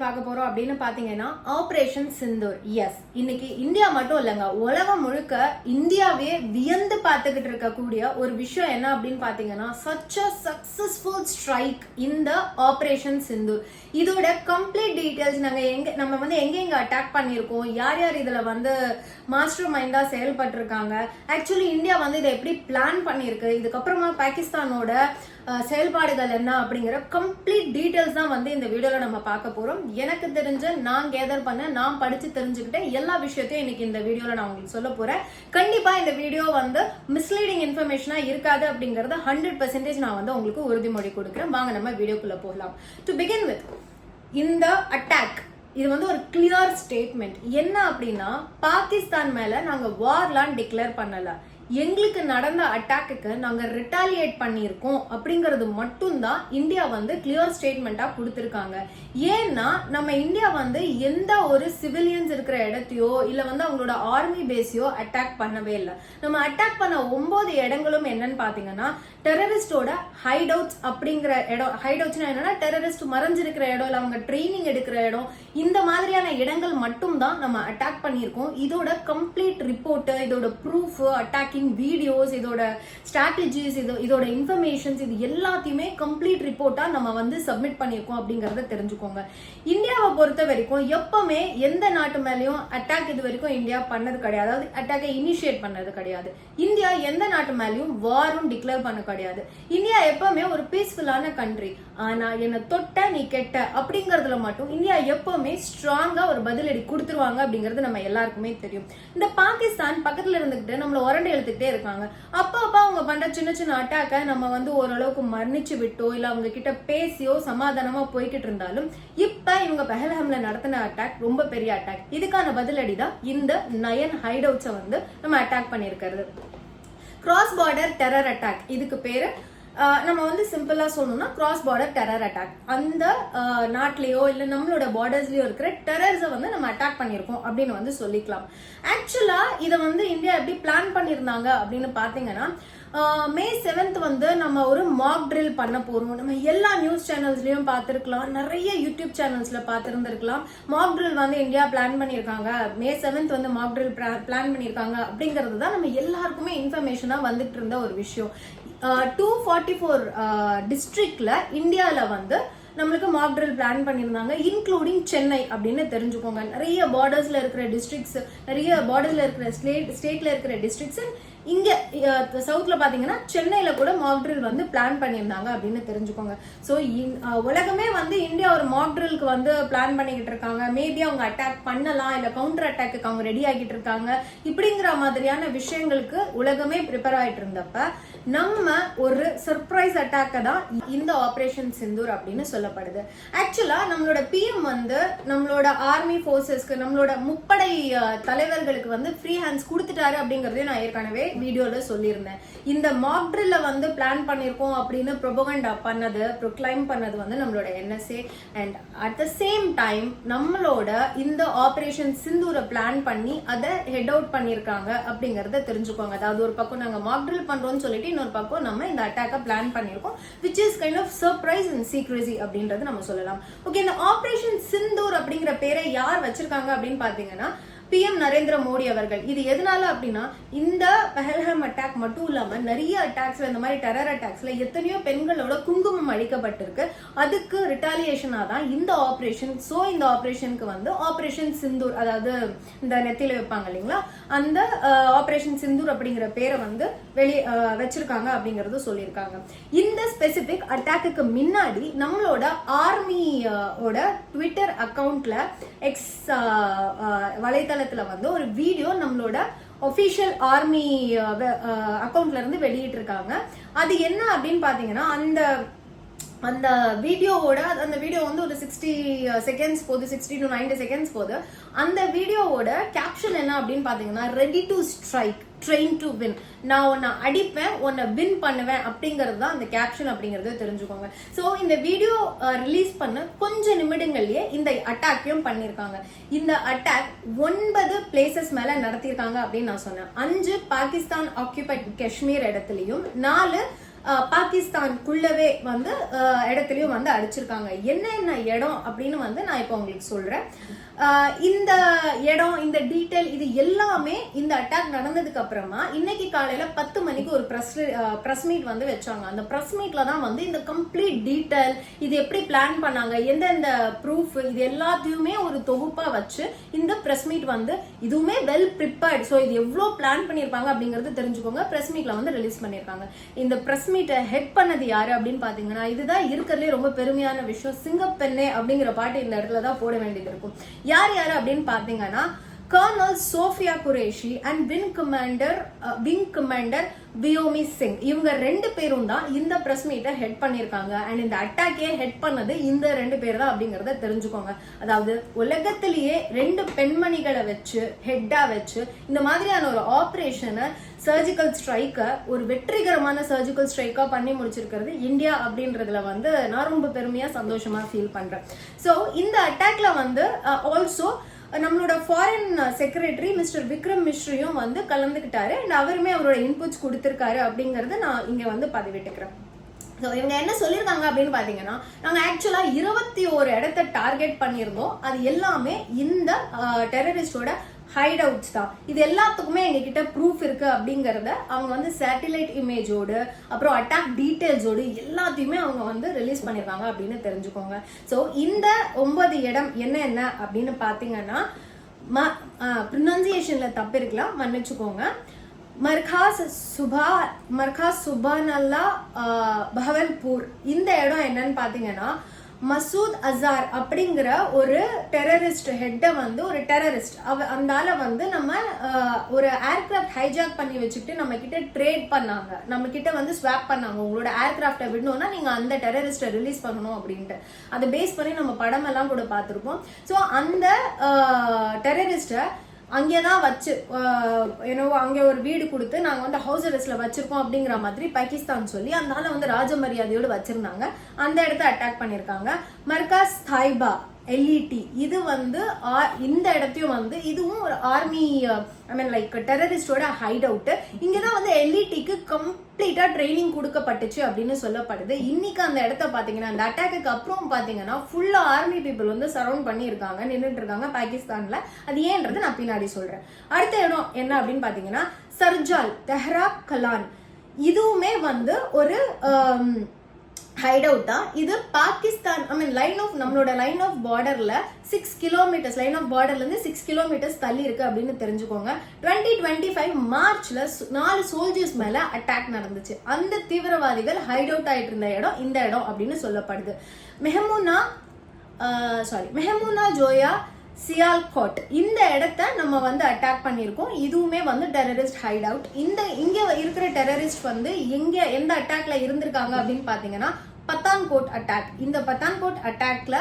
பார்க்க போறோம் அப்படின்னு பாத்தீங்கன்னா ஆபரேஷன் சிந்தூர். எஸ், இன்னைக்கு இந்தியா மட்டும் இல்லைங்க, உலகம் முழுக்க இந்தியாவே வியந்து பார்த்துக்கிட்டு இருக்கக்கூடிய ஒரு விஷயம் என்ன அப்படின்னு பாத்தீங்கன்னா such a successful strike இந்த ஆபரேஷன் சிந்தூர். இதோட கம்ப்ளீட் டீடைல்ஸ் நம்ம வந்து எங்க அட்டாக் பண்ணிருக்கோம், யார் யார் இதுல வந்து மாஸ்டர் மைண்டா செயல்பட்டிருக்காங்க, ஆக்சுவலி இந்தியா வந்து இதை எப்படி பிளான் பண்ணிருக்கு, இதுக்கப்புறமா பாகிஸ்தானோட செயல்பாடுகள் என்ன அப்படிங்கிற கம்ப்ளீட் டீடைல்ஸ் தான் வந்து இந்த வீடியோல நம்ம பார்க்க போறோம். எனக்கு தெரிஞ்ச நான் கேதர் பண்ண, நான் படிச்சு தெரிஞ்சுக்கிட்டேன் எல்லா விஷயத்தையும் இன்னைக்கு இந்த வீடியோல நான் உங்களுக்கு சொல்ல போறேன். கண்டிப்பா இந்த வீடியோ வந்து மிஸ்லீடிங் இன்ஃபர்மேஷனா இருக்காது அப்படிங்கறத 100% நான் வந்து உங்களுக்கு உறுதிமொழி கொடுக்குறேன். வாங்க நம்ம வீடியோக்குள்ள போகலாம். டு பிகின் வித், இந்த அட்டாக் இது வந்து ஒரு கிளியர் ஸ்டேட்மெண்ட். என்ன அப்படின்னா, பாகிஸ்தான் மேல நாங்க வார்லாம் டிக்ளேர் பண்ணல, எங்களுக்கு நடந்த அட்டாக்கு நாங்க ரிட்டாலியேட் பண்ணியிருக்கோம் அப்படிங்கறது மட்டும்தான் இந்தியா வந்து கிளியர் ஸ்டேட்மெண்டா கொடுத்திருக்காங்க. ஏன்னா நம்ம இந்தியா வந்து எந்த ஒரு சிவிலியன்ஸ் இருக்கிற இடத்தையோ இல்ல வந்து அவங்களோட ஆர்மி பேஸையோ அட்டாக் பண்ணவே இல்லை. நம்ம அட்டாக் பண்ண 9 இடங்களும் என்னன்னு பாத்தீங்கன்னா டெரரிஸ்டோட ஹைட் அவுட்ஸ் அப்படிங்கிற இடம். ஹைட் அவுட்ஸ்னா என்னன்னா டெரரிஸ்ட் மறைஞ்சிருக்கிற இடம் இல்ல அவங்க ட்ரைனிங் எடுக்கிற இடம், இந்த மாதிரியான இடங்கள் மட்டும் தான் நம்ம அட்டாக் பண்ணியிருக்கோம். இதோட கம்ப்ளீட் ரிப்போர்ட், இதோட ப்ரூஃப், அட்டாக்கிங் வீடியோஸ், இதோட ஸ்ட்ராட்டஜிஸ், இதோட இன்ஃபர்மேஷன்ஸ், இது எல்லாத்தையுமே கம்ப்ளீட் ரிப்போர்ட்டா நம்ம வந்து சப்மிட் பண்ணியிருக்கோம் அப்படிங்கறத தெரிஞ்சுக்கோங்க. இந்தியாவை பொறுத்த வரைக்கும் எப்பவுமே எந்த நாட்டு மேலயும் அட்டாக் இது வரைக்கும் இந்தியா பண்ணது கிடையாது, அதாவது அட்டாக்கை இனிஷியேட் பண்ணது கிடையாது. இந்தியா எந்த நாட்டு மேலயும் வாரும் டிக்ளேர் பண்ண கிடையாது. இந்தியா எப்பவுமே ஒரு பீஸ்ஃபுல்லான கண்ட்ரி. ஆனா என்ன தொட்ட நீ கெட்ட அப்படிங்கறதுல மட்டும் இந்தியா எப்பவுமே ஸ்ட்ராங்கா ஒரு பதிலடி கொடுத்துருவாங்க அப்படிங்கறது நம்ம எல்லாருக்குமே தெரியும். இந்த பாகிஸ்தான் பக்கத்துல இருந்துகிட்டு நம்மள உரண்டை எழுத்துக்கிட்டே இருக்காங்க. அப்பா அவங்க பண்ற சின்ன சின்ன அட்டாக்க நம்ம வந்து ஓரளவுக்கு மன்னிச்சு விட்டோ இல்ல அவங்க கிட்ட பேசியோ சமாதானமா போய்கிட்டு இருந்தாலும், இப்ப இவங்க பெஹல்ஹாம்ல நடத்தின அட்டாக் ரொம்ப பெரிய அட்டாக். இதுக்கான பதிலடி தான் இந்த 9 ஹைட் அவுட்ஸை வந்து நம்ம அட்டாக் பண்ணிருக்கிறது. கிராஸ் பார்டர் டெரர் அட்டாக் இதுக்கு பேரு. நம்ம வந்து சிம்பிளா சொல்லணும்னா கிராஸ் பார்டர் டெரர் அட்டாக். அந்த நாட்டிலேயோ இல்ல நம்மளோட பார்டர்ஸ்லயோ இருக்கிற டெரர்ஸை வந்து நம்ம அட்டாக் பண்ணிருக்கோம் அப்படின்னு வந்து சொல்லிக்கலாம். ஆக்சுவலா இதை வந்து இந்தியா எப்படி பிளான் பண்ணிருந்தாங்க அப்படின்னு பாத்தீங்கன்னா, May 7th வந்து நம்ம ஒரு மாக் ட்ரில் பண்ண போறோம். நம்ம எல்லா நியூஸ் சேனல்ஸ்லயும் பார்த்திருக்கலாம், நிறைய யூடியூப் சேனல்ஸ்ல பார்த்திருந்திருக்கலாம். மாக் ட்ரில் வந்து இந்தியா பிளான் பண்ணிருக்காங்க, May 7th வந்து மாக் ட்ரில் பிளான் பண்ணிருக்காங்க அப்படிங்கிறது தான் நம்ம எல்லாருக்குமே இன்ஃபர்மேஷனா வந்துட்டு இருந்த ஒரு விஷயம். 244 டிஸ்ட்ரிக்ட்ல இந்தியால வந்து நம்மளுக்கு மாக் ட்ரில் பிளான் பண்ணியிருந்தாங்க, இன்க்ளூடிங் சென்னை அப்படின்னு தெரிஞ்சுக்கோங்க. நிறைய பார்டர்ஸ்ல இருக்கிற டிஸ்ட்ரிக்ட்ஸ், நிறைய பார்டர்ஸ்ல இருக்கிற ஸ்டேட்ல இருக்கிற டிஸ்ட்ரிக்ட்ஸ், இங்க சவுத்ல பாத்தீங்கன்னா சென்னையில கூட மாக் ட்ரில் வந்து பிளான் பண்ணியிருந்தாங்க அப்படின்னு தெரிஞ்சுக்கோங்க. சோ உலகமே வந்து இந்தியா ஒரு மாக் ட்ரில்க்கு வந்து பிளான் பண்ணிக்கிட்டு இருக்காங்க. மேபி அவங்க அட்டாக் பண்ணலாம், இல்ல கவுண்டர் அட்டாக்கு அவங்க ரெடி ஆகிட்டு இருக்காங்க. இப்படிங்கிற மாதிரியான விஷயங்களுக்கு உலகமே ப்ரிப்பேர் ஆயிட்டு இருந்தப்ப நம்ம ஒரு சர்ப்ரைஸ் அட்டாக்க தான் இந்த ஆபரேஷன் சிந்தூர் அப்படின்னு சொல்லப்படுது. ஆக்சுவலா நம்மளோட பிஎம் வந்து நம்மளோட ஆர்மி போர்சஸ்க்கு, நம்மளோட முப்படை தலைவர்களுக்கு வந்து ஃப்ரீ ஹேண்ட்ஸ் கொடுத்துட்டாரு அப்படிங்கறதையும் நான் ஏற்கனவே வீடியோல சொல்லியிருந்தேன். இந்த மாக் ட்ரில்ல வந்து பிளான் பண்ணிருக்கோம் அப்படின்னு ப்ரொபகண்டா பண்ணது, ப்ரொக்ளைம் பண்ணது வந்து நம்மளோட NSA. And at the same time நம்மளோட இந்த ஆபரேஷன் சிந்தூரை பிளான் பண்ணி அதை ஹெட் அவுட் பண்ணிருக்காங்க அப்படிங்கறத தெரிஞ்சுக்கோங்க. அதாவது ஒரு பக்கம் நாங்க மாக் ட்ரில் பண்றோம்னு சொல்லிட்டு இன்னொரு பக்கம் நம்ம இந்த அட்டாக்க பிளான் பண்ணிருக்கோம், which is kind of surprise and secrecy அப்படின்றது நம்ம சொல்லலாம். ஓகே, இந்த ஆபரேஷன் சிந்தூர் அப்படிங்கிற பேரை யார் வச்சிருக்காங்க அப்படின்னு பாத்தீங்கன்னா PM நரேந்திர மோடி அவர்கள். இது எதனால அப்படின்னா, இந்த பெஹல்ஹாம் அட்டாக் மட்டும் இல்லாம நிறைய அட்டாக்ஸ்ல, இந்த மாதிரி டெரர் அட்டாக்ஸ்ல எத்தனையோ பெண்களோட குங்குமம் அழிக்கப்பட்டிருக்கு. அதுக்கு ரிட்டாலியேஷனா தான் இந்த ஆபரேஷன். சோ இந்த ஆபரேஷனுக்கு வந்து ஆபரேஷன் சிந்தூர், அதாவது இந்த நெத்தியில வைப்பாங்க இல்லைங்களா, அந்த ஆபரேஷன் சிந்தூர் அப்படிங்கிற பேரை வந்து வச்சிருக்காங்க அப்படிங்கறது சொல்லியிருக்காங்க. இந்த ஸ்பெசிபிக் அட்டாக்கு முன்னாடி நம்மளோட ஆர்மியோட ட்விட்டர் அக்கவுண்ட்ல, எக்ஸ் வலைதள வந்து ஒரு வீடியோ நம்மளோட ஒபிஷியல் ஆர்மி அக்கவுண்ட்ல இருந்து வெளியிட்டு இருக்காங்க. அது என்ன அப்படின்னு பாத்தீங்கன்னா, அந்த வீடியோவோட, அந்த வீடியோ வந்து ஒரு 60 செகண்ட்ஸ் போகுது, 60 to 90 செகண்ட்ஸ் போகுது. அந்த வீடியோவோட கேப்ஷன் என்ன அப்படின்னு பாத்தீங்கன்னா, ready to strike, train to win. நான் உன்னை அடிப்பேன், உன்னை வின் பண்ணுவேன் அப்படிங்கிறது தான் அந்த கேப்ஷன் அப்படிங்கறத தெரிஞ்சுக்கோங்க. சோ இந்த வீடியோ ரிலீஸ் பண்ண கொஞ்ச நிமிடங்கள்லயே இந்த அட்டாக்கையும் பண்ணிருக்காங்க. இந்த அட்டாக் 9 பிளேசஸ் மேல நடத்திருக்காங்க அப்படின்னு நான் சொன்னேன். 5 பாகிஸ்தான் ஆக்குபைட் காஷ்மீர் இடத்துலயும், 4 பாகிஸ்தானுக்குள்ளவே வந்து இடத்துலயும் வந்து அடிச்சிருக்காங்க. என்னென்ன இடம் அப்படின்னு வந்து நான் இப்போ உங்களுக்கு சொல்றேன். இந்த இடம், இந்த டீட்டெயில், இது எல்லாமே இந்த அட்டாக் நடந்ததுக்கு அப்புறமா இன்னைக்கு காலையில 10 மணிக்கு ஒரு பிரஸ் மீட் வந்து வச்சாங்க. அந்த பிரஸ் மீட்ல தான் வந்து இந்த கம்ப்ளீட் டீட்டெயில், இது எப்படி பிளான் பண்ணாங்க, எந்தெந்த ப்ரூஃப், இது எல்லாத்தையுமே ஒரு தொகுப்பா வச்சு இந்த பிரஸ் மீட் வந்து இதுவுமே வெல் ப்ரிப்பேர்ட். ஸோ இது எவ்வளோ பிளான் பண்ணியிருப்பாங்க அப்படிங்கறது தெரிஞ்சுக்கோங்க. பிரஸ் மீட்ல வந்து ரிலீஸ் பண்ணியிருக்காங்க. இந்த பிரஸ் மீட்டை ஹெட் பண்ணது யாரு அப்படின்னு பாத்தீங்கன்னா, இதுதான் இருக்கிறதுலே ரொம்ப பெருமையான விஷயம். சிங்கப்பெண்ணே அப்படிங்கிற பாட்டு இந்த இடத்துல தான் போட வேண்டியது இருக்கும். யார் யாரு அப்படின்னு பாத்தீங்கன்னா, colonel Sofiya Qureshi and wing commander Vyomika Singh, இவங்க 2 பேரும் தான் இந்த பிரஸ் மீட்டை ஹெட் பண்ணிருக்காங்க. அண்ட் இந்த அட்டாக்கே ஹெட் பண்ணது இந்த 2 பேர் தான் அப்படிங்கறத தெரிஞ்சுக்கோங்க. அதாவது உலகத்திலேயே 2 பெண்மணிகளை வச்சு ஹெட்டா வச்சு இந்த மாதிரியான ஒரு ஆபரேஷனை, சர்ஜிக்கல் ஸ்ட்ரைக்கை ஒரு வெற்றிகரமான சர்ஜிக்கல் ஸ்ட்ரைக்கா பண்ணி முடிச்சிருக்கிறது இந்தியா அப்படின்றதுல வந்து நான் ரொம்ப பெருமையா சந்தோஷமா ஃபீல் பண்றேன். ஸோ இந்த அட்டாக்ல வந்து ஆல்சோ நம்மளோட ஃபாரின் செக்ரட்டரி மிஸ்டர் விக்ரம் மிஸ்ரியும் வந்து கலந்துக்கிட்டாரு. அண்ட் அவருமே அவரோட இன்புட்ஸ் கொடுத்திருக்காரு அப்படிங்கறது நான் இங்க வந்து பதிவிட்டுக்கிறேன். இவங்க என்ன சொல்லியிருக்காங்க அப்படின்னு பாத்தீங்கன்னா, நாங்க ஆக்சுவலா 21 இடத்தை டார்கெட் பண்ணியிருந்தோம். அது எல்லாமே இந்த டெரரிஸ்டோட ஹைட் அவுட்ஸ் தான். இது எல்லாத்துக்குமே எங்க கிட்ட ப்ரூஃப் இருக்கு அப்படிங்கறத அவங்க வந்து சேட்டிலைட் இமேஜோடு, அப்புறம் அட்டாக் டீடைல்ஸோடு எல்லாத்தையுமே அவங்க வந்து ரிலீஸ் பண்ணிருக்காங்க அப்படின்னு தெரிஞ்சுக்கோங்க. ஸோ இந்த 9 இடம் என்ன அப்படின்னு பாத்தீங்கன்னா, ப்ரொனன்சியேஷன்ல தப்பு இருக்கலாம், மன்னிச்சுக்கோங்க. மர்காஸ் சுபானல்லா பஹவல்பூர். இந்த இடம் என்னன்னு பாத்தீங்கன்னா, மசூத் அசார் அப்படிங்கிற ஒரு டெரரிஸ்ட் ஹெட்டை வந்து ஒரு டெரரிஸ்ட் அந்தால வந்து நம்ம ஒரு ஏர்கிராஃப்ட் ஹைஜாக் பண்ணி வச்சுக்கிட்டு நம்ம கிட்ட ட்ரேட் பண்ணாங்க, நம்ம கிட்ட வந்து ஸ்வாப் பண்ணாங்க. உங்களோட ஏர்கிராஃப்டை விடணும்னா நீங்க அந்த டெரரிஸ்டை ரிலீஸ் பண்ணணும் அப்படின்ட்டு அதை பேஸ் பண்ணி நம்ம படம் எல்லாம் கூட பார்த்துருப்போம். ஸோ அந்த டெரரிஸ்டை அங்கேதான் வச்சு அங்கே ஒரு வீடு கொடுத்து நாங்கள் வந்து ஹவுஸ் அரெஸ்ட்ல வச்சிருக்கோம் அப்படிங்கிற மாதிரி பாகிஸ்தான் சொல்லி அதனால வந்து ராஜ மரியாதையோடு வச்சிருந்தாங்க. அந்த இடத்த அட்டாக் பண்ணியிருக்காங்க. மர்காஸ் தாய்பா LET, இது வந்து இந்த இடத்தையும் வந்து இதுவும் ஒரு ஆர்மி லைக் டெரரிஸ்டோட ஹைட் அவுட். இங்கதான் வந்து LETக்கு கம்ப்ளீட்டா ட்ரைனிங் கொடுக்கப்பட்டுச்சு அப்படின்னு சொல்லப்படுது. இன்னைக்கு அந்த இடத்த பாத்தீங்கன்னா, அந்த அட்டாக்கு அப்புறம் பாத்தீங்கன்னா ஃபுல்லா ஆர்மி பீப்புள் வந்து சரௌண்ட் பண்ணி இருக்காங்க, நின்றுட்டு இருக்காங்க பாகிஸ்தான்ல. அது ஏன்றது நான் பின்னாடி சொல்றேன். அடுத்த இடம் என்ன அப்படின்னு பாத்தீங்கன்னா, சர்ஜால் தெஹ்ரா கலான். இதுவுமே வந்து ஒரு ஹைட் அவுட் தான். இது பாகிஸ்தான் நம்மளோட லைன் ஆஃப் பார்டர்ல 6 கிலோமீட்டர்ஸ், லைன் ஆஃப் பார்டர்ல இருந்து 6 கிலோமீட்டர்ஸ் தள்ளி இருக்கு அப்படின்னு தெரிஞ்சுக்கோங்க. 2025 மார்ச்ல 4 சோல்ஜர்ஸ் மேல அட்டாக் நடந்துச்சு. அந்த தீவிரவாதிகள் ஹைட் அவுட் ஆயிட்டு இருந்த இடம் இந்த இடம் அப்படின்னு சொல்லப்படுது. மெஹமூனா ஜோயா சியால்கோட், இந்த இடத்த நம்ம வந்து அட்டாக் பண்ணியிருக்கோம். இதுவுமே வந்து டெரரிஸ்ட் ஹைட் அவுட். இங்க இருக்கிற டெரரிஸ்ட் வந்து எந்த அட்டாக்ல இருந்திருக்காங்க அப்படின்னு பாத்தீங்கன்னா, பத்தான்கோட் அட்டாக். இந்த பத்தான்கோட் அட்டாக்ல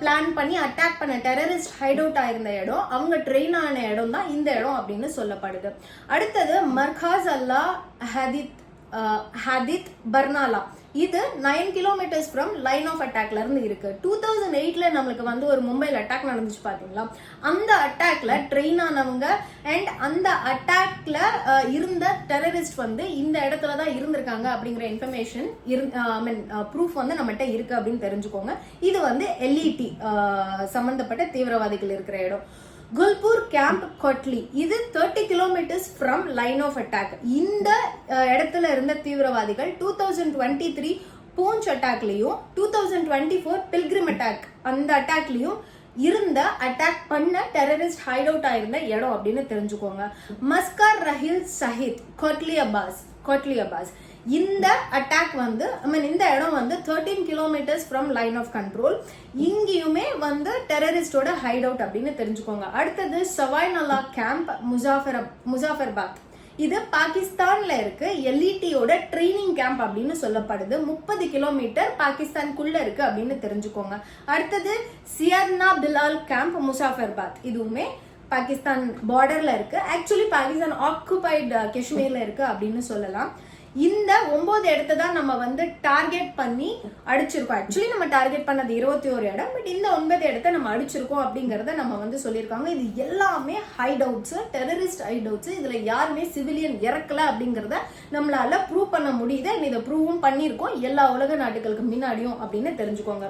பிளான் பண்ணி அட்டாக் பண்ண டெரரிஸ்ட் ஹைட் அவுட் ஆயிருந்த இடம், அவங்க ட்ரெயின் ஆன இடம் தான் இந்த இடம் அப்படின்னு சொல்லப்படுது. அடுத்தது மர்காஸ் அல்லா ஹதித் பர்னாலா. இது 9 கிலோமீட்டர்ஸ் ஃப்ரம் லைன் ஆஃப் அட்டாக்ல இருந்து இருக்கு. 2008ல நம்மளுக்கு வந்து ஒரு மும்பைல அட்டாக் நடந்துச்சு பாத்தீங்களா, அந்த அட்டாக்ல ட்ரெயின் ஆனவங்க அண்ட் அந்த அட்டாக்ல இருந்த டெரரிஸ்ட் வந்து இந்த இடத்துல தான் இருந்திருக்காங்க அப்படிங்கிற இன்ஃபர்மேஷன் ப்ரூஃப் வந்து நம்மகிட்ட இருக்கு அப்படின்னு தெரிஞ்சுக்கோங்க. இது வந்து LET சம்பந்தப்பட்ட தீவிரவாதிகள் இருக்கிற இடம். குல்பூர் கேம்ப் கொட்லி, இது 30 kilometres from line of attack. இந்த இடத்துல இருந்த தீவிரவாதிகள் 2023 பூஞ்ச் அட்டாக்லயும் 2024 பில்கிரிம் அட்டாக் அந்த அட்டாக்லயும் இருந்த அட்டாக் பண்ண டெரரிஸ்ட் ஹைட் அவுட் ஆயிருந்த இடம் அப்படின்னு தெரிஞ்சுக்கோங்க. மஸ்கார் ரஹில் சஹித் கோட்லியபாஸ். இந்த அட்டாக் வந்து இந்த இடம் வந்து 13 kilometres from line of control. இங்கேயுமே வந்து டெரரிஸ்டோட ஹைட் அவுட் அப்படின்னு தெரிஞ்சுக்கோங்க. அடுத்தது சவாய்நல்லா கேம்ப் முசாஃபர்பாத். இது பாகிஸ்தான்ல இருக்கு. LETயோட ட்ரைனிங் கேம்ப் அப்படின்னு சொல்லப்படுது. 30 கிலோமீட்டர் பாகிஸ்தானுக்குள்ள இருக்கு அப்படின்னு தெரிஞ்சுக்கோங்க. அடுத்தது சியார்னா பிலால் கேம்ப் முசாஃபர்பாத். இதுவுமே பாகிஸ்தான் பார்டர்ல இருக்கு. ஆக்சுவலி பாகிஸ்தான் ஆக்குபைடு காஷ்மீர்ல இருக்கு அப்படின்னு சொல்லலாம். இந்த 9 இடத்தை தான் நம்ம வந்து டார்கெட் பண்ணி அடிச்சிருக்கோம். ஆக்சுவலி நம்ம டார்கெட் பண்ணது 21 இடம், பட் இந்த 9 இடத்தை நம்ம அடிச்சிருக்கோம் அப்படிங்கறத நம்ம வந்து சொல்லியிருக்காங்க. இது எல்லாமே hideouts, terrorist hideouts. இதுல யாருமே சிவிலியன் இறக்கல அப்படிங்கறத நம்மளால ப்ரூவ் பண்ண முடியுது. இதை ப்ரூவும் பண்ணியிருக்கோம் எல்லா உலக நாடுகளுக்கு முன்னாடியும் அப்படின்னு தெரிஞ்சுக்கோங்க.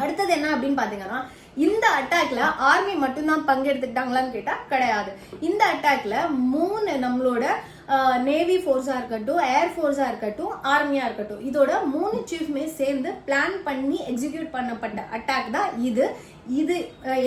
அடுத்தது என்ன அப்படின்னு பாத்தீங்கன்னா, இந்த அட்டாக்ல ஆர்மி மட்டும்தான் பங்கெடுத்துக்கிட்டாங்களான்னு கேட்டா கிடையாது. இந்த அட்டாக்ல 3 நம்மளோட நேவி ஃபோர்ஸா இருக்கட்டும், ஏர் ஃபோர்ஸா இருக்கட்டும், ஆர்மியா இருக்கட்டும், இதோட 3 சீஃப்மே சேர்ந்து பிளான் பண்ணி எக்ஸிக்யூட் பண்ணப்பட்ட அட்டாக் தான் இது. இது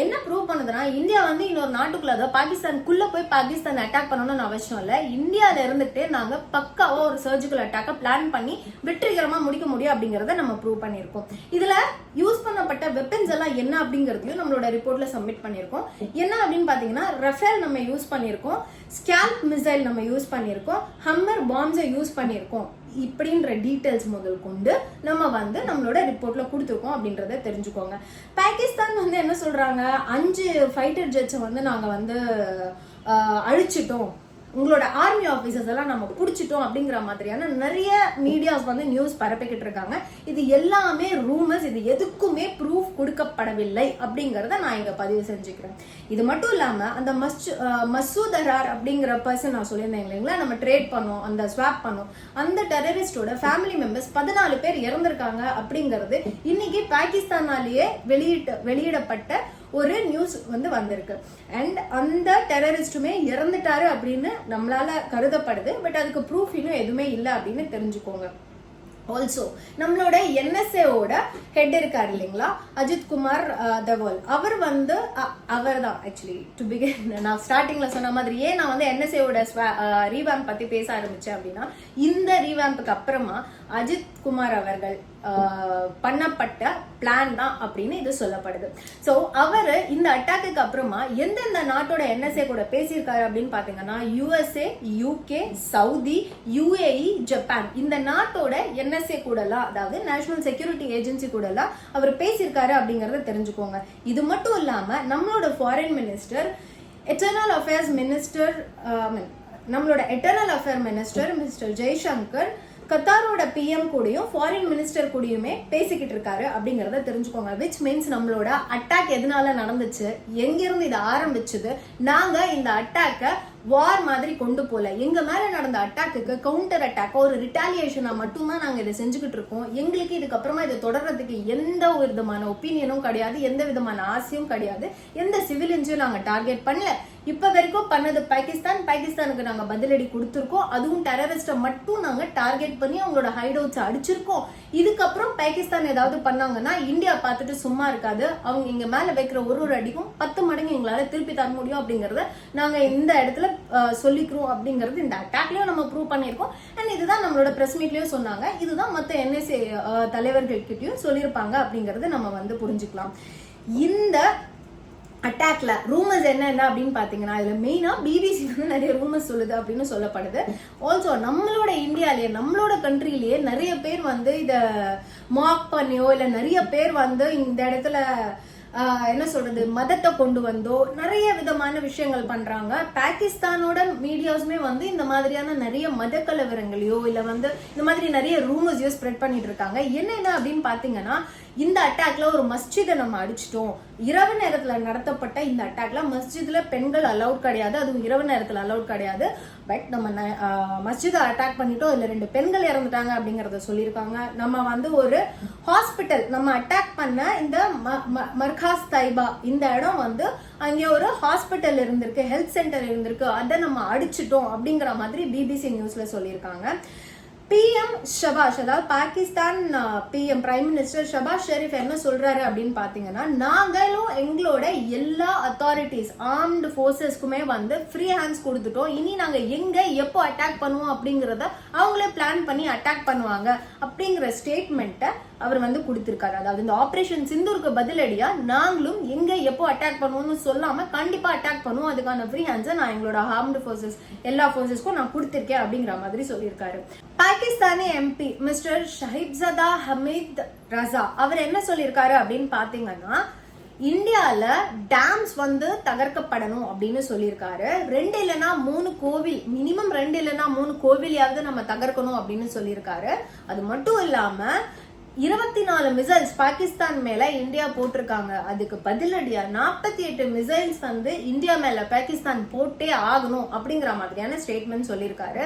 என்ன ப்ரூவ் பண்ணுதுன்னா, இந்தியா வந்து இன்னொரு நாட்டுக்குள்ள, அதாவது பாகிஸ்தானுக்குள்ள போய் பாகிஸ்தான் அட்டாக் பண்ணணும்னு அவசியம் இல்லை. இந்தியால இருந்துட்டு நாங்க பக்காவா ஒரு சர்ஜிக்கல் அட்டாக்க பிளான் பண்ணி வெற்றிகரமா முடிக்க முடியும் அப்படிங்கறத நம்ம ப்ரூவ் பண்ணிருக்கோம். இதுல யூஸ் பண்ணப்பட்ட வெப்பன்ஸ் எல்லாம் என்ன அப்படிங்கறதையும் நம்மளோட ரிப்போர்ட்ல சப்மிட் பண்ணிருக்கோம். என்ன அப்படின்னு பாத்தீங்கன்னா, ரஃபேல் நம்ம யூஸ் பண்ணிருக்கோம், ஸ்கேல்ப் மிசைல் நம்ம யூஸ் பண்ணிருக்கோம், ஹம்மர் பாம்ஸை யூஸ் பண்ணிருக்கோம். இப்படின்ற டீடைல்ஸ் முதல் கொண்டு நம்ம வந்து நம்மளோட ரிப்போர்ட்ல கொடுத்துருக்கோம் அப்படின்றத தெரிஞ்சுக்கோங்க. பாகிஸ்தான் வந்து என்ன சொல்றாங்க, 5 ஃபைட்டர் ஜெட்ஸை வந்து நாங்க வந்து அழிச்சிட்டோம், உங்களோட ஆர்மி ஆபீசர்ஸ் எல்லாம் நம்ம புடிச்சிட்டோம் அப்படிங்கிற மாதிரியான நிறைய மீடியாஸ் வந்து நியூஸ் பரப்பிக்கிட்டு இருக்காங்க. இது எல்லாமே ரூமர்ஸ், இது எதுக்குமே ப்ரூஃப் கொடுக்கப்படவில்லை அப்படிங்கறத நான் இங்க பதிவு செஞ்சுக்கிறேன். இது மட்டும் இல்லாம அந்த மசூத் அரார் அப்படிங்கிற பர்சன் நான் சொல்லியிருந்தேன் இல்லைங்களா, நம்ம ட்ரேட் பண்ணோம், அந்த ஸ்வாப் பண்ணோம், அந்த டெரரிஸ்டோட ஃபேமிலி மெம்பர்ஸ் 14 பேர் இறந்திருக்காங்க அப்படிங்கிறது இன்னைக்கு பாகிஸ்தானாலேயே வெளியிடப்பட்ட ஒரு நியூஸ் வந்து வந்திருக்கு. அண்ட் அந்த டெரரிஸ்டுமே இறந்துட்டாரு அப்படின்னு நம்மளால கருதப்படுது. பட் அதுக்கு ப்ரூஃப் இன்னும் எதுவுமே இல்லை அப்படின்னு தெரிஞ்சுக்கோங்க. ஆல்சோ நம்மளோட என்எஸ்ஏவோட ஹெட் இருக்காரு இல்லைங்களா, அஜித் குமார் தவோல், அவர் வந்து அவர் தான் ஆக்சுவலி டு பிகின். நான் ஸ்டார்டிங்ல சொன்ன மாதிரியே நான் வந்து என்எஸ்ஏவோட ரீவேம்ப் பத்தி பேச ஆரம்பிச்சேன் அப்படின்னா, இந்த ரீவேம்புக்கு அப்புறமா அஜித் குமார் அவர்கள் பண்ணப்பட்ட பிளான் தான் அப்படின்னு இது சொல்லப்படுது. சோ அவரு இந்த அட்டாக்கு அப்புறமா எந்தெந்த நாட்டோட என்எஸ்ஏ கூட பேசியிருக்காரு அப்படின்னு பாத்தீங்கன்னா, USA, UK, Saudi, UAE, Japan, இந்த நாட்டோட என்எஸ்ஏ கூடலாம், அதாவது நேஷனல் செக்யூரிட்டி ஏஜென்சி கூடலாம் அவர் பேசியிருக்காரு அப்படிங்கறத தெரிஞ்சுக்கோங்க. இது மட்டும் இல்லாம நம்மளோட foreign minister, external affairs minister, நம்மளோட external affair minister mister Jaishankar கத்தாரோட பிஎம் கூடயும் ஃபாரின் மினிஸ்டர் கூடயுமே பேசிக்கிட்டு இருக்காரு அப்படிங்கறத தெரிஞ்சுக்கோங்க. விச் மீன்ஸ் நம்மளோட அட்டாக் எதனால நடந்துச்சு, எங்கிருந்து இது ஆரம்பிச்சது, நாங்க இந்த அட்டாக்க வார் மாதிரி கொண்டு போல, எங்க மேல நடந்த அட்டாக்கு கவுண்டர் அட்டாக், ஒரு ரிட்டாலியேஷனா மட்டும்தான் நாங்க இதை செஞ்சுக்கிட்டு இருக்கோம். எங்களுக்கு இதுக்கப்புறமா இதை தொடர்றதுக்கு எந்த ஒரு விதமான ஒப்பீனியனும் கிடையாது, எந்த விதமான ஆசையும் கிடையாது, எந்த சிவிலியன்ஸையும் நாங்க டார்கெட் பண்ணல. இப்ப வரைக்கும் பண்ணது பாகிஸ்தானுக்கு நாங்க பதிலடி கொடுத்திருக்கோம். அதுவும் டெரரிஸ்ட மட்டும் நாங்க டார்கெட் பண்ணி அவங்களோட ஹைட் அவுட்ஸ் அடிச்சிருக்கோம். இதுக்கப்புறம் பாகிஸ்தான் ஏதாவது பண்ணாங்கன்னா இந்தியா பார்த்துட்டு சும்மா இருக்காது. அவங்க இங்க மேல வைக்கிற ஒரு அடிக்கும் 10 மடங்கு எங்களால திருப்பி தர முடியும் அப்படிங்கறத நாங்க இந்த இடத்துல சொல்லிக்கிறோம் அப்படிங்கறது இந்த அட்டாக்லயும் நம்ம ப்ரூவ் பண்ணிருக்கோம். அண்ட் இதுதான் நம்மளோட பிரஸ் மீட்லயும் சொன்னாங்க, இதுதான் மத்த என்எஸ்ஏ தலைவர்கள் கிட்டயும் சொல்லியிருப்பாங்க அப்படிங்கறத நம்ம வந்து புரிஞ்சுக்கலாம். இந்த அட்டாக்ல ரூமர்ஸ் என்ன அப்படின்னு பாத்தீங்கன்னா, இதுல மெயினா பிபிசி வந்து நிறைய ரூமர்ஸ் சொல்லுது அப்படின்னு சொல்லப்படுது. ஆல்சோ நம்மளோட இந்தியாலேயே, நம்மளோட கண்ட்ரிலேயே நிறைய பேர் வந்து இத மார்க் பண்ணியோ இல்ல நிறைய பேர் வந்து இந்த இடத்துல என்ன சொல்றது, மதத்தை கொண்டு வந்தோ நிறைய விதமான விஷயங்கள் பண்றாங்க. பாகிஸ்தானோட மீடியாஸுமே வந்து இந்த மாதிரியான நிறைய மத கலவரங்களையோ இல்ல வந்து இந்த மாதிரி நிறைய ரூமர்ஸையோ ஸ்ப்ரெட் பண்ணிட்டு இருக்காங்க. என்ன அப்படின்னு பாத்தீங்கன்னா, இந்த அட்டாக்ல ஒரு மஸ்ஜிதை நம்ம அடிச்சிட்டோம். இரவு நேரத்துல நடத்தப்பட்ட இந்த அட்டாக்ல மஸ்ஜித்ல பெண்கள் அலவுட் கிடையாது, அதுவும் இரவு நேரத்துல அலவுட் கிடையாது. பட் நம்ம மஸ்ஜிதை அட்டாக் பண்ணிட்டோம், இதுல 2 பெண்கள் இறந்துட்டாங்க அப்படிங்கறத சொல்லியிருக்காங்க. நம்ம வந்து ஒரு ஹாஸ்பிட்டல், நம்ம அட்டாக் பண்ண இந்த மர்காஸ் தைபா, இந்த இடம் வந்து அங்கே ஒரு ஹாஸ்பிட்டல் இருந்திருக்கு, ஹெல்த் சென்டர் இருந்திருக்கு, அதை நம்ம அடிச்சிட்டோம் அப்படிங்கிற மாதிரி பிபிசி நியூஸ்ல சொல்லியிருக்காங்க. பிஎம் ஷபாஷ், அதாவது Pakistan PM prime minister Shehbaz Sharif என்ன சொல்றாரு அப்படின்னு பாத்தீங்கன்னா, நாங்களும் எங்களோட எல்லா அத்தாரிட்டிஸ் ஆர்ம்டு போர்சஸ்க்குமே வந்து ஃப்ரீ ஹேண்ட்ஸ் கொடுத்துட்டோம். இனி நாங்க எங்க எப்போ அட்டாக் பண்ணுவோம் அப்படிங்கறத அவங்களே பிளான் பண்ணி அட்டாக் பண்ணுவாங்க அப்படிங்கிற ஸ்டேட்மெண்ட்டை அவர் வந்து கொடுத்திருக்காரு. அதாவது இந்த ஆபரேஷன் சிந்தூருக்கு பதிலடியா நாங்களும் எங்க எப்போ அட்டாக் பண்ணுவோம்னு சொல்லாம கண்டிப்பா அட்டாக் பண்ணுவோம், அதுக்கான ஃப்ரீ ஹேண்ட்ஸை நான் எங்களோட ஆர்ம்டு போர்சஸ் எல்லா போர்சஸ்க்கும் நான் கொடுத்திருக்கேன் அப்படிங்கிற மாதிரி சொல்லியிருக்காரு. பாகிஸ்தானி எம்பி மிஸ்டர் ஷஹிப்சதா ஹமீத் ரஸா அவர் என்ன சொல்லியிருக்காரு அப்படின்னு பாத்தீங்கன்னா, இந்தியால டேம்ஸ் வந்து தகர்க்கப்படணும் அப்படின்னு சொல்லியிருக்காரு. 2 இல்லைன்னா 3 கோவில், மினிமம் 2 இல்லைன்னா 3 கோவிலையாவது நம்ம தகர்க்கணும் அப்படின்னு சொல்லியிருக்காரு. அது மட்டும் இல்லாம 24 மிசைல்ஸ் பாகிஸ்தான் மேல இந்தியா போட்டிருக்காங்க. அதுக்கு பதிலடியா 48 மிசைல்ஸ் வந்து இந்தியா மேல பாகிஸ்தான் போட்டே ஆகணும் அப்படிங்கிற மாதிரியான ஸ்டேட்மெண்ட் சொல்லியிருக்காரு.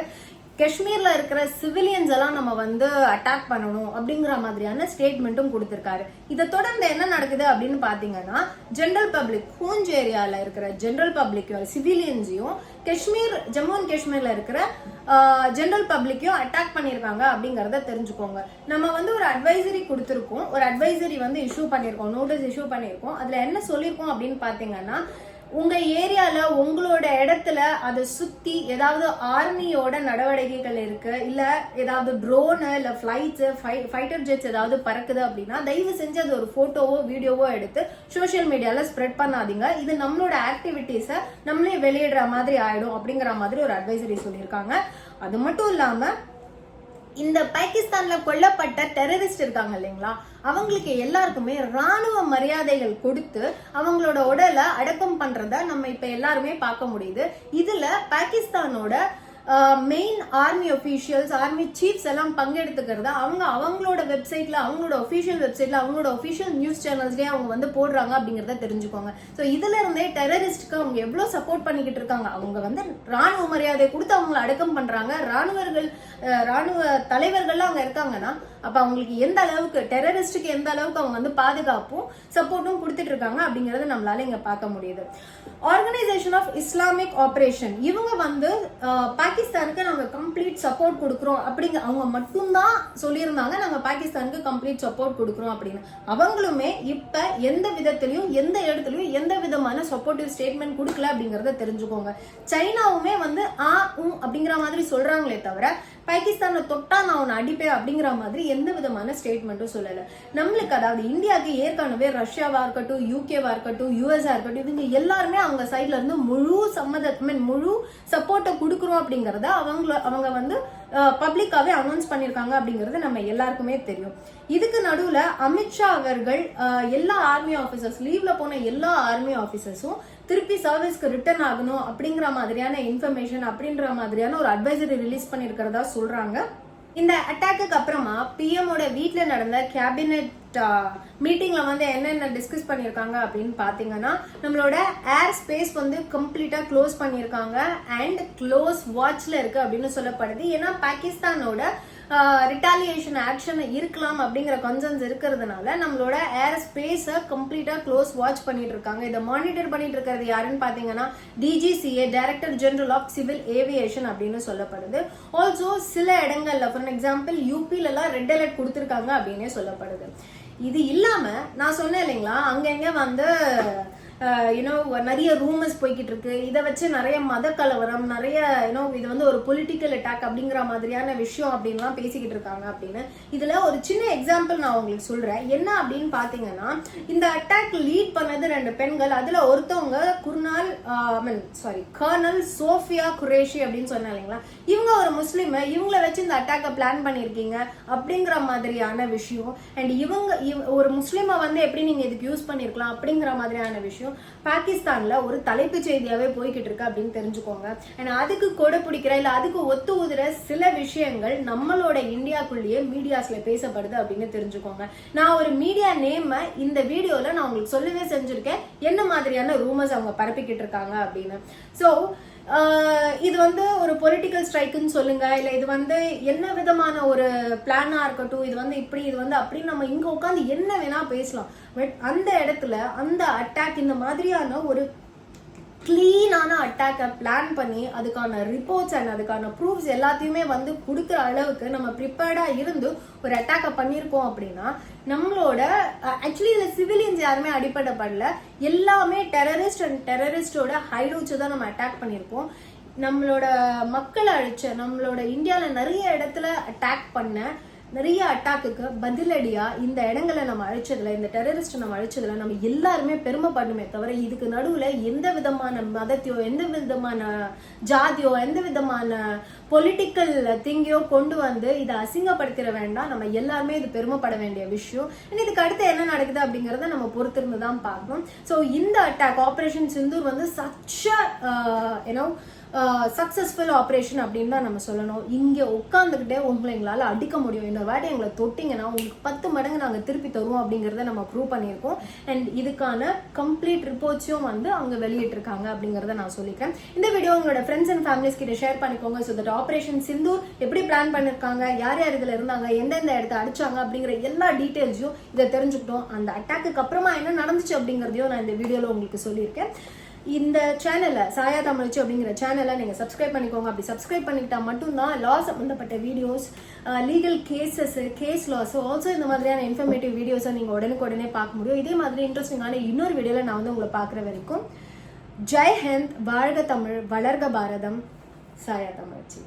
காஷ்மீர்ல இருக்கிற சிவிலியன்ஸ் எல்லாம் நம்ம வந்து அட்டாக் பண்ணணும் அப்படிங்கிற மாதிரியான ஸ்டேட்மெண்ட்டும் கொடுத்திருக்காரு. இதை தொடர்ந்து என்ன நடக்குது அப்படின்னு பாத்தீங்கன்னா, ஜெனரல் பப்ளிக் பூஞ்ச் ஏரியால இருக்கிற ஜெனரல் பப்ளிக் சிவிலியன்ஸையும் காஷ்மீர் ஜம்மு அண்ட் காஷ்மீர்ல இருக்கிற ஜெனரல் பப்ளிக்கையும் அட்டாக் பண்ணிருக்காங்க அப்படிங்கறத தெரிஞ்சுக்கோங்க. நம்ம வந்து ஒரு அட்வைசரி கொடுத்திருக்கோம், ஒரு அட்வைசரி வந்து இஷ்யூ பண்ணிருக்கோம், நோட்டீஸ் இஷ்யூ பண்ணிருக்கோம். அதுல என்ன சொல்லிருக்கோம் அப்படின்னு பாத்தீங்கன்னா, உங்க ஏரியால உங்களோட இடத்துல அதை சுத்தி ஏதாவது ஆர்மியோட நடவடிக்கைகள் இருக்கு, இல்ல ஏதாவது ட்ரோனு இல்ல பிளைட்ஸ் ஃபைட்டர் ஜெட்ஸ் ஏதாவது பறக்குது அப்படின்னா தயவு செஞ்சு அது ஒரு போட்டோவோ வீடியோவோ எடுத்து சோசியல் மீடியால ஸ்ப்ரெட் பண்ணாதீங்க. இது நம்மளோட ஆக்டிவிட்டிஸை நம்மளே வெளியிடுற மாதிரி ஆயிடும் அப்படிங்கிற மாதிரி ஒரு அட்வைசரி சொல்லியிருக்காங்க. அது மட்டும் இல்லாம இந்த பாகிஸ்தான்ல கொல்லப்பட்ட டெரரிஸ்ட் இருக்காங்க இல்லைங்களா, அவங்களுக்கு எல்லாருக்குமே ராணுவ மரியாதைகள் கொடுத்து அவங்களோட உடலை அடக்கம் பண்றத நம்ம இப்ப எல்லாருமே பார்க்க முடியுது. இதுல பாகிஸ்தானோட மெயின் ஆர்மி ஒபிஷியல்ஸ், ஆர்மி சீஃப்ஸ் எல்லாம் பங்கெடுத்துக்கிறத அவங்களோட வெப்சைட்ல, அவங்களோட ஒபிஷியல் வெப்சைட்ல, அவங்களோட ஒபிஷியல் நியூஸ் சேனல்ஸ்லயே அவங்க வந்து போடுறாங்க அப்படிங்கறத தெரிஞ்சுக்கோங்க. சோ இதுல இருந்தே டெரரிஸ்ட்க்கு அவங்க எவ்வளவு சப்போர்ட் பண்ணிக்கிட்டு இருக்காங்க. அவங்க வந்து ராணுவ மரியாதை கொடுத்து அவங்களை அடக்கம் பண்றாங்க. ராணுவ தலைவர்கள் அங்க இருக்காங்கன்னா அப்ப அவங்களுக்கு எந்த அளவுக்கு, டெரரிஸ்டுக்கு எந்த அளவுக்கு அவங்க வந்து பாதுகாப்பும் சப்போர்ட்டும் கொடுத்துட்டு இருக்காங்க அப்படிங்கறத நம்மளால இங்க பார்க்க முடியுது. ஆர்கனைசேஷன் ஆஃப் இஸ்லாமிக் ஆபரேஷன், இவங்க வந்து பாகிஸ்தானுக்கு நாங்க கம்ப்ளீட் சப்போர்ட் கொடுக்குறோம் அப்படிங்க அவங்க மட்டும்தான் சொல்லியிருந்தாங்க, நாங்க பாகிஸ்தானுக்கு கம்ப்ளீட் சப்போர்ட் கொடுக்குறோம் அப்படின்னு. அவங்களுமே இப்ப எந்த விதத்திலையும் எந்த இடத்துலயும் எந்த விதமான சப்போர்ட்டிவ் ஸ்டேட்மெண்ட் கொடுக்கல அப்படிங்கறத தெரிஞ்சுக்கோங்க. சைனாவுமே வந்து அப்படிங்கிற மாதிரி சொல்றாங்களே தவிர பாகிஸ்தானை தொட்டா நான் உன்னை அடிப்பேன் அப்படிங்கிற மாதிரி எந்த விதமான ஸ்டேட்மெண்ட்டும் சொல்லல. நம்மளுக்கு அதாவது இந்தியாவுக்கு ஏற்கனவே ரஷ்யாவா இருக்கட்டும், யூகேவா இருக்கட்டும், யூஎஸ்ஆ இருக்கட்டும், இவங்க எல்லாருமே அவங்க சைட்ல இருந்து முழு சப்போர்ட்டை கொடுக்குறோம் அப்படிங்கறத அவங்க வந்து பப்ளிக்காவே அனௌன்ஸ் பண்ணிருக்காங்க அப்படிங்கறது நம்ம எல்லாருக்குமே தெரியும். இதுக்கு நடுவுல அமித்ஷா அவர்கள் எல்லா ஆர்மி ஆபீசர்ஸ், லீவ்ல போன எல்லா ஆர்மி ஆபீசர்ஸும் திருப்பி சர்வீஸ்க்கு ரிட்டர்ன் ஆகணும் அப்படிங்கிற மாதிரியான இன்ஃபர்மேஷன், அப்படின்ற மாதிரியான ஒரு அட்வைசரி ரிலீஸ் பண்ணிருக்கிறதா சொல்றாங்க. இந்த அட்டாக்கு அப்புறமா பிஎம்மோட வீட்டுல நடந்த கேபினெட் மீட்டிங்ல வந்து என்னென்ன டிஸ்கஸ் பண்ணிருக்காங்க அப்படின்னு பாத்தீங்கன்னா, நம்மளோட ஏர் ஸ்பேஸ் வந்து கம்ப்ளீட்டா க்ளோஸ் பண்ணிருக்காங்க அண்ட் க்ளோஸ் வாட்ச்ல இருக்கு அப்படின்னு சொல்லப்படுது. ஏன்னா பாகிஸ்தானோட ரிட்டாலியேஷன் ஆக்ஷன் இருக்கலாம் அப்படிங்கிற கன்சர்ன்ஸ் இருக்கிறதுனால நம்மளோட ஏர் ஸ்பேஸ கம்ப்ளீட்டா க்ளோஸ் வாட்ச் பண்ணிட்டு இருக்காங்க. இதை மானிட்டர் பண்ணிட்டு இருக்கிறது யாருன்னு பாத்தீங்கன்னா DGCA, director general of civil aviation அப்படின்னு சொல்லப்படுது. ஆல்சோ சில இடங்கள்ல, ஃபார் எக்ஸாம்பிள் யூபில எல்லாம் ரெட் அலர்ட் கொடுத்திருக்காங்க அப்படின்னே சொல்லப்படுது. இது இல்லாம நான் சொன்னேன் இல்லைங்களா, அங்கங்க வந்து நிறைய ரூமர்ஸ் போய்கிட்டு இருக்கு. இதை வச்சு நிறைய மத கலவரம், நிறைய இது வந்து ஒரு பொலிட்டிக்கல் அட்டாக் அப்படிங்கிற மாதிரியான விஷயம் அப்படின்லாம் பேசிக்கிட்டு இருக்காங்க அப்படின்னு. இதுல ஒரு சின்ன எக்ஸாம்பிள் நான் உங்களுக்கு சொல்றேன். என்ன அப்படின்னு பாத்தீங்கன்னா, இந்த அட்டாக் லீட் பண்ணது 2 பெண்கள். அதுல ஒருத்தவங்க கர்னல் சோஃபியா குரேஷி அப்படின்னு சொன்னா இல்லைங்களா, இவங்க ஒரு முஸ்லீம், இவங்களை வச்சு இந்த அட்டாக்கை பிளான் பண்ணிருக்கீங்க அப்படிங்கிற மாதிரியான விஷயம். அண்ட் இவங்க ஒரு முஸ்லீமை வந்து எப்படி நீங்க இதுக்கு யூஸ் பண்ணிருக்கலாம் அப்படிங்கிற மாதிரியான விஷயம் பாகிஸ்தான்ல ஒரு தலைப்பு செய்தியாவே போய்கிட்டு இருக்கு அப்படின்னு தெரிஞ்சுக்கோங்க. அதுக்கு கொடை பிடிக்கிற இல்ல அதுக்கு ஒத்து ஊதுற சில விஷயங்கள் நம்மளோட இந்தியாக்குள்ளேயே மீடியாஸ்ல பேசப்படுது அப்படின்னு தெரிஞ்சுக்கோங்க. நான் ஒரு மீடியா நேம் இந்த வீடியோல நான் உங்களுக்கு சொல்லவே செஞ்சிருக்கேன், என்ன மாதிரியான ரூமர்ஸ் அவங்க பரப்பிக்கிட்டு இருக்காங்க அப்படின்னு. சோ இது வந்து ஒரு பொலிட்டிக்கல் ஸ்ட்ரைக்குன்னு சொல்லுங்க, இல்ல இது வந்து என்ன விதமான ஒரு பிளானா இருக்கட்டும், இது வந்து இப்படி இது வந்து அப்படி நம்ம இங்க உட்காந்து என்ன வேணா பேசலாம். பட் அந்த இடத்துல அந்த அட்டாக் இந்த மாதிரியான ஒரு கிளீனான அட்டாக்கை பிளான் பண்ணி அதுக்கான ரிப்போர்ட்ஸ் அண்ட் அதுக்கான ப்ரூஃப்ஸ் எல்லாத்தையுமே வந்து கொடுக்குற அளவுக்கு நம்ம ப்ரிப்பேர்டா இருந்து ஒரு அட்டாக்கை பண்ணியிருக்கோம் அப்படின்னா, நம்மளோட ஆக்சுவலி இதுல சிவிலியன்ஸ் யாருமே அடிப்படப்படல, எல்லாமே டெரரிஸ்ட் அண்ட் டெரரிஸ்டோட ஹைடவுட்ஸ் தான் நம்ம அட்டாக் பண்ணியிருக்கோம். நம்மளோட மக்களை அழிச்ச, நம்மளோட இந்தியாவில் நிறைய இடத்துல அட்டாக் பண்ண நிறைய அட்டாக்குக்கு பதிலடியா இந்த இடங்களை நம்ம அழிச்சதுல, இந்த டெரரிஸ்ட் நம்ம அழிச்சதுல நம்ம எல்லாருமே பெருமைப்படணுமே தவிர இதுக்கு நடுவுல எந்த விதமான மதத்தையோ, எந்த விதமான ஜாதியோ, எந்த விதமான பொலிட்டிக்கல் திங்கையோ கொண்டு வந்து இதை அசிங்கப்படுத்திட வேண்டாம். நம்ம எல்லாருமே இது பெருமைப்பட வேண்டிய விஷயம். இதுக்கு அடுத்து என்ன நடக்குது அப்படிங்கறத நம்ம பொறுத்திருந்து தான் பார்க்கணும். ஸோ இந்த அட்டாக் ஆபரேஷன் சிந்தூர் வந்து சக்சஸ்ஃபுல் ஆப்ரேஷன் அப்படின்னு தான் நம்ம சொல்லணும். இங்கே உட்காந்துக்கிட்டே உங்களை எங்களால் அடிக்க முடியும், இந்த வாட்டி எங்களை தொட்டிங்கன்னா உங்களுக்கு 10 மடங்கு நாங்கள் திருப்பி தருவோம் அப்படிங்கிறத நம்ம ப்ரூவ் பண்ணியிருக்கோம். அண்ட் இதுக்கான கம்ப்ளீட் ரிப்போர்ட்ஸும் வந்து அவங்க வெளியிட்டிருக்காங்க அப்படிங்கிறத நான் சொல்லிக்கிறேன். இந்த வீடியோ உங்களோட ஃப்ரெண்ட்ஸ் அண்ட் ஃபேமிலிஸ் கிட்ட ஷேர் பண்ணிக்கோங்க. ஸோ தட் ஆப்ரேஷன் சிந்தூர் எப்படி பிளான் பண்ணியிருக்காங்க, யார் யார் இதில் இருந்தாங்க, எந்தெந்த இடத்த அடிச்சாங்க அப்படிங்கிற எல்லா டீட்டெயில்ஸையும் இதை தெரிஞ்சுக்கிட்டோம். அந்த அட்டாக்கு அப்புறமா என்ன நடந்துச்சு அப்படிங்கிறதையும் நான் இந்த வீடியோவில் உங்களுக்கு சொல்லியிருக்கேன். இந்த சேனலை சாயா தமிழ்ச்சி அப்படிங்கிற சேனலை நீங்கள் சப்ஸ்கிரைப் பண்ணிக்கோங்க. அப்படி சப்ஸ்கிரைப் பண்ணிக்கிட்டா மட்டும்தான் லா சம்மந்தப்பட்ட videos, legal cases, case laws, also இந்த மாதிரியான இன்ஃபர்மேட்டிவ் வீடியோஸை நீங்கள் உடனுக்குடனே பார்க்க முடியும். இதே மாதிரி இன்ட்ரெஸ்டிங்கான இன்னொரு வீடியோவில் நான் வந்து உங்களை பார்க்குற வரைக்கும் ஜெய் ஹிந்த், வாழ்க தமிழ், வளர்க பாரதம், சாயா தமிழ்ச்சி.